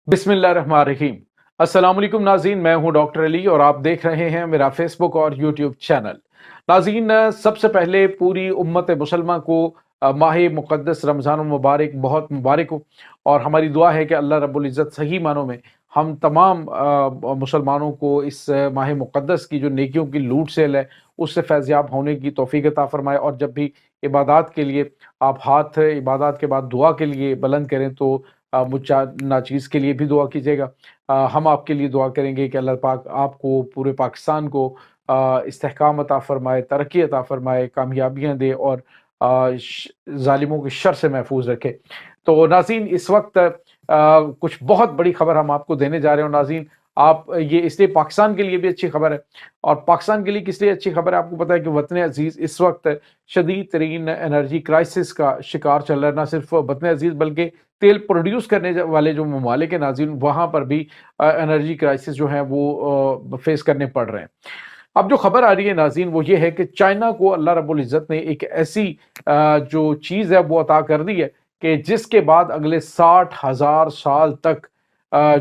बिस्मिल्लाह रहमान रहीम। अस्सलाम वालेकुम नाज़रीन, मैं हूं डॉक्टर अली और आप देख रहे हैं मेरा फेसबुक और यूट्यूब चैनल। नाज़रीन, सबसे पहले पूरी उम्मत मुसलमा को माह मुक़द्दस रमज़ान मुबारक बहुत मुबारक हो, और हमारी दुआ है कि अल्लाह रब्बुल इज़्ज़त सही मानों में हम तमाम मुसलमानों को इस माह मुक़द्दस की जो नेकियों की लूट सेल है उससे फैज़याब होने की तौफ़ीक अता फ़रमाए। और जब भी इबादत के लिए आप हाथ इबादत के बाद दुआ के लिए बुलंद करें तो मुझा नाचीज़ के लिए भी दुआ कीजिएगा। हम आपके लिए दुआ करेंगे कि अल्लाह पाक आपको, पूरे पाकिस्तान को इस्तेहकाम अता फ़रमाए, तरक्की अता फ़रमाए, कामयाबियाँ दे और ज़ालिमों के शर से महफूज रखे। तो नाज़रीन, इस वक्त कुछ बहुत बड़ी खबर हम आपको देने जा रहे हैं। नाज़रीन, आप ये इसलिए पाकिस्तान के लिए भी अच्छी खबर है, और पाकिस्तान के लिए किस लिए अच्छी खबर है, आपको पता है कि वतन अजीज़ इस वक्त शदीद तरीन एनर्जी क्राइसिस का शिकार चल रहा है। ना सिर्फ वतन अजीज़ बल्कि तेल प्रोड्यूस करने वाले जो ममालिक हैं नाज़रीन, वहाँ पर भी एनर्जी क्राइसिस जो है वो फेस करने पड़ रहे हैं। अब जो खबर आ रही है नाज़रीन वो ये है कि चाइना को अल्लाह रब्बुल इज़्ज़त ने एक ऐसी जो चीज़ है वो अता कर दी है कि जिसके बाद अगले 60,000 साल तक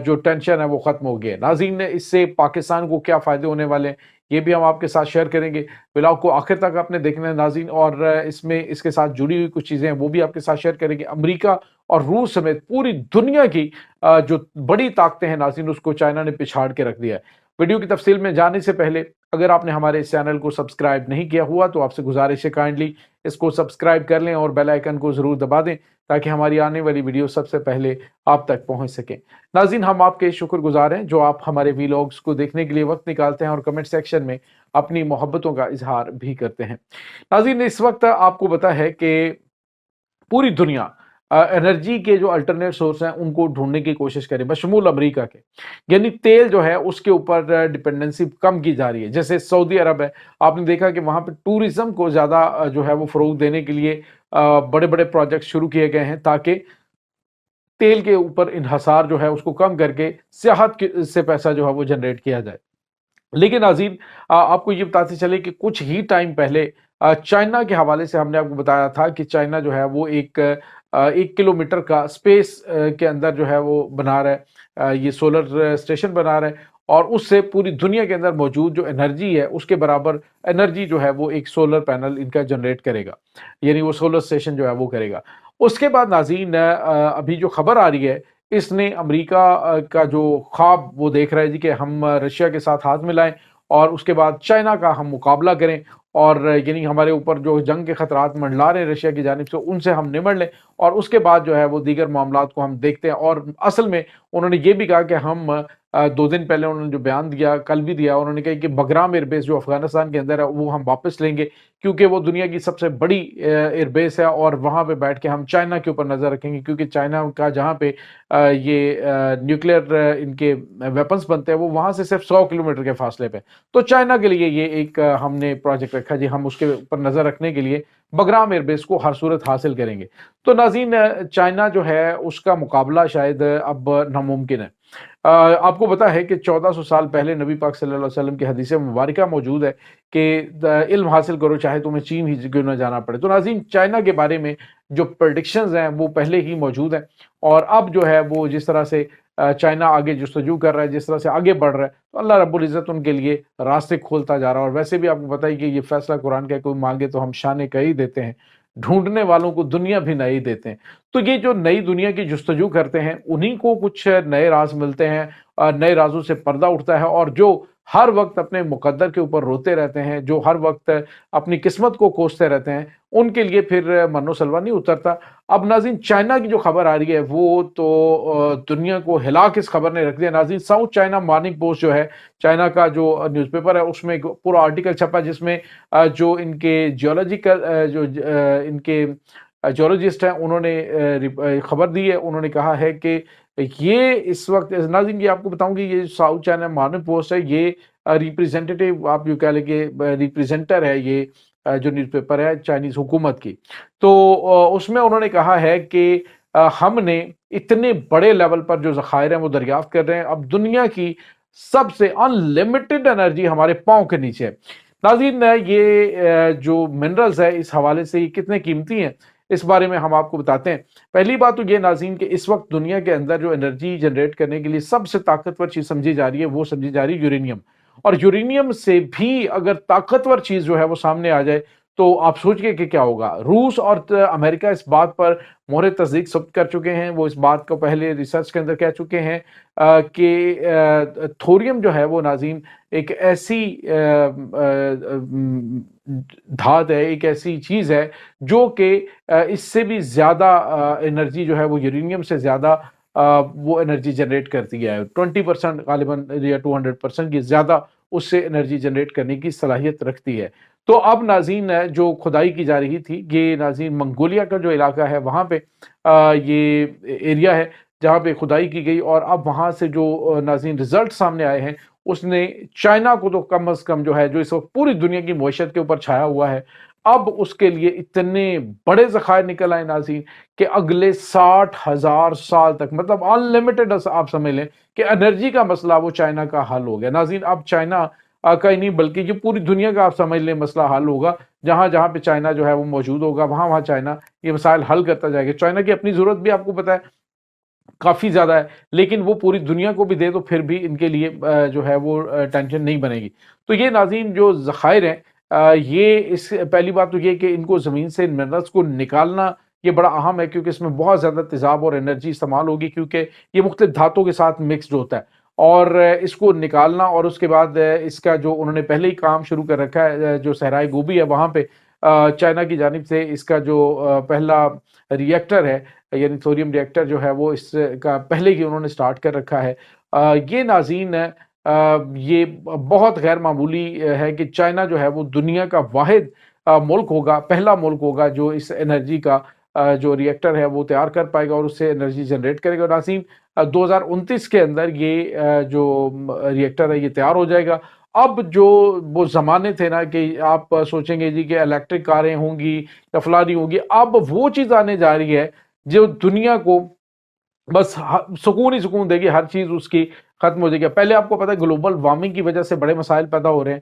जो टेंशन है वो ख़त्म हो गई है। नाज़रीन, इससे पाकिस्तान को क्या फ़ायदे होने वाले हैं ये भी हम आपके साथ शेयर करेंगे। व्लॉग को आखिर तक आपने देखना है नाज़रीन, और इसमें इसके साथ जुड़ी हुई कुछ चीज़ें हैं वो भी आपके साथ शेयर करेंगे। अमेरिका और रूस समेत पूरी दुनिया की जो बड़ी ताकतें हैं नाज़रीन, उसको चाइना ने पिछाड़ के रख दिया है। वीडियो की तफसील में जाने से पहले अगर आपने हमारे इस चैनल को सब्सक्राइब नहीं किया हुआ तो आपसे गुजारिश है काइंडली इसको सब्सक्राइब कर लें और बेल आइकन को ज़रूर दबा दें ताकि हमारी आने वाली वीडियो सबसे पहले आप तक पहुंच सके। नाज़रीन, हम आपके शुक्रगुजार हैं जो आप हमारे वीलॉग्स को देखने के लिए वक्त निकालते हैं और कमेंट सेक्शन में अपनी मोहब्बतों का इजहार भी करते हैं। नाज़रीन, इस वक्त आपको पता है कि पूरी दुनिया एनर्जी के जो अल्टरनेट सोर्स हैं उनको ढूंढने की कोशिश करे बशमूल अमेरिका के, यानी तेल जो है उसके ऊपर डिपेंडेंसी कम की जा रही है। जैसे सऊदी अरब है, आपने देखा कि वहाँ पे टूरिज्म को ज़्यादा जो है वो फ़रोग देने के लिए बड़े बड़े प्रोजेक्ट शुरू किए गए हैं ताकि तेल के ऊपर इन्हसार जो है उसको कम करके सियाहत से पैसा जो है वो जनरेट किया जाए। लेकिन नाज़रीन, आपको ये बताते चले कि कुछ ही टाइम पहले चाइना के हवाले से हमने आपको बताया था कि चाइना जो है वो 1 किलोमीटर का स्पेस के अंदर जो है वो बना रहा है, ये सोलर स्टेशन बना रहा है, और उससे पूरी दुनिया के अंदर मौजूद जो एनर्जी है उसके बराबर एनर्जी जो है वो एक सोलर पैनल इनका जनरेट करेगा, यानी वो सोलर स्टेशन जो है वो करेगा। उसके बाद नाज़रीन, अभी जो खबर आ रही है, इसने अमेरिका का जो ख्वाब वो देख रहा है जी कि हम रशिया के साथ हाथ मिलाएं और उसके बाद चाइना का हम मुकाबला करें, और यानी हमारे ऊपर जो जंग के खतरात मंडला रहे हैं रशिया की जानिब से उनसे हम निमट लें, और उसके बाद जो है वो दीगर मामलात को हम देखते हैं। और असल में उन्होंने ये भी कहा कि हम 2 दिन पहले उन्होंने जो बयान दिया, कल भी दिया, उन्होंने कहा कि बगराम एयरबेस जो अफगानिस्तान के अंदर है वो हम वापस लेंगे क्योंकि वो दुनिया की सबसे बड़ी एयरबेस है, और वहाँ पे बैठ के हम चाइना के ऊपर नज़र रखेंगे क्योंकि चाइना का जहाँ पे ये न्यूक्लियर इनके वेपन्स बनते हैं वो वहाँ से सिर्फ 100 किलोमीटर के फासले पे। तो चाइना के लिए ये एक हमने प्रोजेक्ट रखा जी, हम उसके ऊपर नज़र रखने के लिए बगराम एयरबेस को हर सूरत हासिल करेंगे। तो नाज़रीन, चाइना जो है उसका मुकाबला शायद अब नामुमकिन है। आपको पता है कि 1400 साल पहले नबी पाक सल्लल्लाहु अलैहि वसल्लम की हदीस मुबारका मौजूद है कि इल्म हासिल करो चाहे तुम्हें चीन ही क्यों ना जाना पड़े। तो नाज़रीन, चाइना के बारे में जो प्रेडिक्शंस हैं वो पहले ही मौजूद हैं, और अब जो है वो जिस तरह से चाइना आगे जस्तजू कर रहा है, जिस तरह से आगे बढ़ रहा है, तो अल्लाह रब्बुल इज़्ज़त उनके लिए रास्ते खोलता जा रहा है। और वैसे भी आपको पता है कि ये फैसला कुरान का, कोई मांगे तो हम शान कह ही देते हैं, ढूंढने वालों को दुनिया भी नहीं देते हैं। तो ये जो नई दुनिया की जुस्तजू करते हैं उन्हीं को कुछ नए राज मिलते हैं, नए राजों से पर्दा उठता है, और जो हर वक्त अपने मुकद्दर के ऊपर रोते रहते हैं, जो हर वक्त अपनी किस्मत को कोसते रहते हैं, उनके लिए फिर मन्नो सलवा नहीं उतरता। अब नाज़रीन, चाइना की जो खबर आ रही है वो तो दुनिया को हिला के इस खबर ने रख दिया। नाज़रीन, साउथ चाइना मॉर्निंग पोस्ट जो है, चाइना का जो न्यूज़पेपर है, उसमें एक पूरा आर्टिकल छपा जिसमें जो इनके जियोलॉजिकल इनके जियोलॉजिस्ट हैं उन्होंने खबर दी है। उन्होंने कहा है कि ये इस वक्त नाज़रीन, ये आपको बताऊं कि ये साउथ चाइना मॉर्निंग पोस्ट है, ये रिप्रेजेंटेटिव आप यूँ कह लें कि रिप्रेजेंटर है ये जो न्यूज़पेपर है चाइनीज़ हुकूमत की। तो उसमें उन्होंने कहा है कि हमने इतने बड़े लेवल पर जो ज़खायर हैं वो दरियाफ्त कर रहे हैं, अब दुनिया की सबसे अनलिमिटेड एनर्जी हमारे पाँव के नीचे है। नाज़रीन, ये जो मिनरल्स है इस हवाले से ये कितने कीमती हैं, اس بارے میں ہم آپ کو بتاتے ہیں۔ پہلی بات تو یہ ناظرین کہ اس وقت دنیا کے اندر جو انرجی جنریٹ کرنے کے لیے سب سے طاقتور چیز سمجھی جا رہی ہے وہ سمجھی جا رہی ہے یورینیم، اور یورینیم سے بھی اگر طاقتور چیز جو ہے وہ سامنے آ جائے تو آپ سوچئے کہ کیا ہوگا۔ روس اور امریکہ اس بات پر مہر تصدیق ثبت کر چکے ہیں، وہ اس بات کو پہلے ریسرچ کے اندر کہہ چکے ہیں کہ تھوریم جو ہے وہ ناظرین ایک ایسی دھات ہے، ایک ایسی چیز ہے جو کہ اس سے بھی زیادہ انرجی جو ہے وہ یورینیم سے زیادہ وہ انرجی جنریٹ کرتی ہے، 20% غالباً یا 200% کی زیادہ اس سے انرجی جنریٹ کرنے کی صلاحیت رکھتی ہے۔ تو اب ناظرین جو کھدائی کی جا رہی تھی، یہ ناظرین منگولیا کا جو علاقہ ہے وہاں پہ یہ ایریا ہے جہاں پہ کھدائی کی گئی، اور اب وہاں سے جو ناظرین رزلٹ سامنے آئے ہیں اس نے چائنا کو تو کم از کم جو ہے جو اس وقت پوری دنیا کی معیشت کے اوپر چھایا ہوا ہے، اب اس کے لیے اتنے بڑے ذخائر نکل آئے ناظرین کہ اگلے 60,000 سال تک، مطلب ان لمیٹڈ آپ سمجھ لیں کہ انرجی کا مسئلہ وہ چائنا کا حل ہو گیا ناظرین۔ اب چائنا کا ہی نہیں بلکہ یہ پوری دنیا کا آپ سمجھ لیں مسئلہ حل ہوگا، جہاں جہاں پہ چائنا جو ہے وہ موجود ہوگا وہاں وہاں چائنا یہ مسائل حل کرتا جائے گا۔ چائنا کی اپنی ضرورت بھی آپ کو پتہ ہے کافی زیادہ ہے، لیکن وہ پوری دنیا کو بھی دے تو پھر بھی ان کے لیے جو ہے وہ ٹینشن نہیں بنے گی۔ تو یہ ناظرین جو ذخائر ہیں یہ پہلی بات تو یہ کہ ان کو زمین سے ان منرلز کو نکالنا یہ بڑا اہم ہے، کیونکہ اس میں بہت زیادہ تیزاب اور انرجی استعمال ہوگی، کیونکہ یہ مختلف دھاتوں کے ساتھ مکسڈ ہوتا ہے، اور اس کو نکالنا اور اس کے بعد اس کا جو انہوں نے پہلے ہی کام شروع کر رکھا ہے جو صحرائے گوبی ہے وہاں پہ چائنا کی جانب سے اس کا جو پہلا ریئیکٹر ہے یعنی تھوریم ریئیکٹر جو ہے وہ اس کا پہلے ہی انہوں نے سٹارٹ کر رکھا ہے۔ یہ ناظرین یہ بہت غیر معمولی ہے کہ چائنا جو ہے وہ دنیا کا واحد ملک ہوگا، پہلا ملک ہوگا جو اس انرجی کا جو ریئیکٹر ہے وہ تیار کر پائے گا اور اس سے انرجی جنریٹ کرے گا۔ ناظرین 2029 کے اندر یہ جو ریئیکٹر ہے یہ تیار ہو جائے گا۔ اب جو وہ زمانے تھے نا کہ آپ سوچیں گے جی کہ الیکٹرک کاریں ہوں گی یا فلانی ہوں گی، اب وہ چیز آنے جا رہی ہے جو دنیا کو بس سکون ہی سکون دے گی، ہر چیز اس کی ختم ہو جائے گی۔ پہلے آپ کو پتہ ہے گلوبل وارمنگ کی وجہ سے بڑے مسائل پیدا ہو رہے ہیں،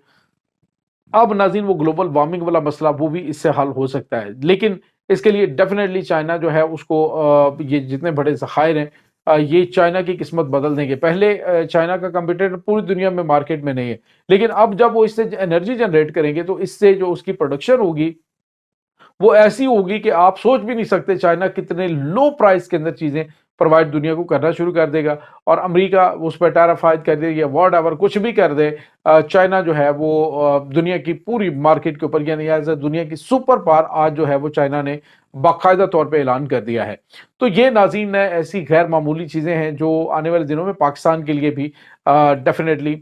اب ناظرین وہ گلوبل وارمنگ والا مسئلہ وہ بھی اس سے حل ہو سکتا ہے، لیکن اس کے لیے ڈیفینیٹلی چائنا جو ہے اس کو یہ جتنے بڑے ذخائر ہیں یہ چائنا کی قسمت بدل دیں گے۔ پہلے چائنا کا کمپیٹیٹر پوری دنیا میں مارکیٹ میں نہیں ہے، لیکن اب جب وہ اس سے انرجی جنریٹ کریں گے تو اس سے جو اس کی پروڈکشن ہوگی وہ ایسی ہوگی کہ آپ سوچ بھی نہیں سکتے چائنا کتنے لو پرائس کے اندر چیزیں پرووائڈ دنیا کو کرنا شروع کر دے گا، اور امریکہ اس پہ ٹیرف عائد کر دے یا واٹ ایور کچھ بھی کر دے، چائنا جو ہے وہ دنیا کی پوری مارکیٹ کے اوپر یعنی ایز اے دنیا کی سپر پاور آج جو ہے وہ چائنا نے باقاعدہ طور پہ اعلان کر دیا ہے۔ تو یہ ناظرین ایسی غیر معمولی چیزیں ہیں جو آنے والے دنوں میں پاکستان کے لیے بھی ڈیفینیٹلی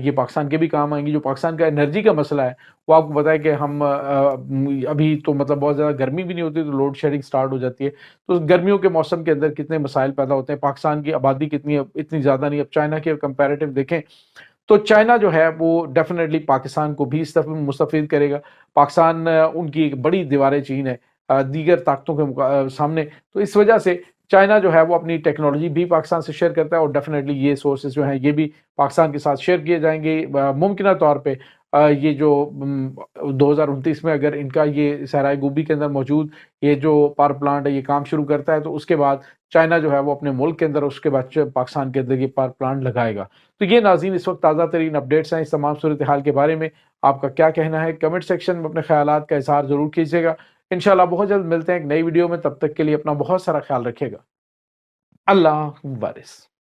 یہ پاکستان کے بھی کام آئیں گی۔ جو پاکستان کا انرجی کا مسئلہ ہے وہ آپ کو پتا ہے کہ ہم ابھی تو مطلب بہت زیادہ گرمی بھی نہیں ہوتی تو لوڈ شیڈنگ سٹارٹ ہو جاتی ہے، تو گرمیوں کے موسم کے اندر کتنے مسائل پیدا ہوتے ہیں۔ پاکستان کی آبادی کتنی ہے، اتنی زیادہ نہیں، اب چائنا کے کمپیریٹو دیکھیں تو چائنا جو ہے وہ ڈیفینیٹلی پاکستان کو بھی اس طرف مستفید کرے گا۔ پاکستان ان کی ایک بڑی دیوار چین ہے دیگر طاقتوں کے سامنے، تو اس وجہ سے چائنا جو ہے وہ اپنی ٹیکنالوجی بھی پاکستان سے شیئر کرتا ہے، اور ڈیفینیٹلی یہ سورسز جو ہیں یہ بھی پاکستان کے ساتھ شیئر کیے جائیں گے۔ ممکنہ طور پہ یہ جو 2029 میں اگر ان کا یہ صحرائے گوبی کے اندر موجود یہ جو پاور پلانٹ ہے یہ کام شروع کرتا ہے تو اس کے بعد چائنا جو ہے وہ اپنے ملک کے اندر اس کے بعد پاکستان کے اندر یہ پاور پلانٹ لگائے گا۔ تو یہ ناظرین اس وقت تازہ ترین اپڈیٹس ہیں اس تمام صورتحال کے بارے میں۔ آپ کا کیا کہنا ہے کمنٹ سیکشن میں اپنے خیالات کا اظہار ضرور کیجیے گا۔ انشاءاللہ بہت جلد ملتے ہیں ایک نئی ویڈیو میں، تب تک کے لیے اپنا بہت سارا خیال رکھیے گا۔ اللہ حافظ۔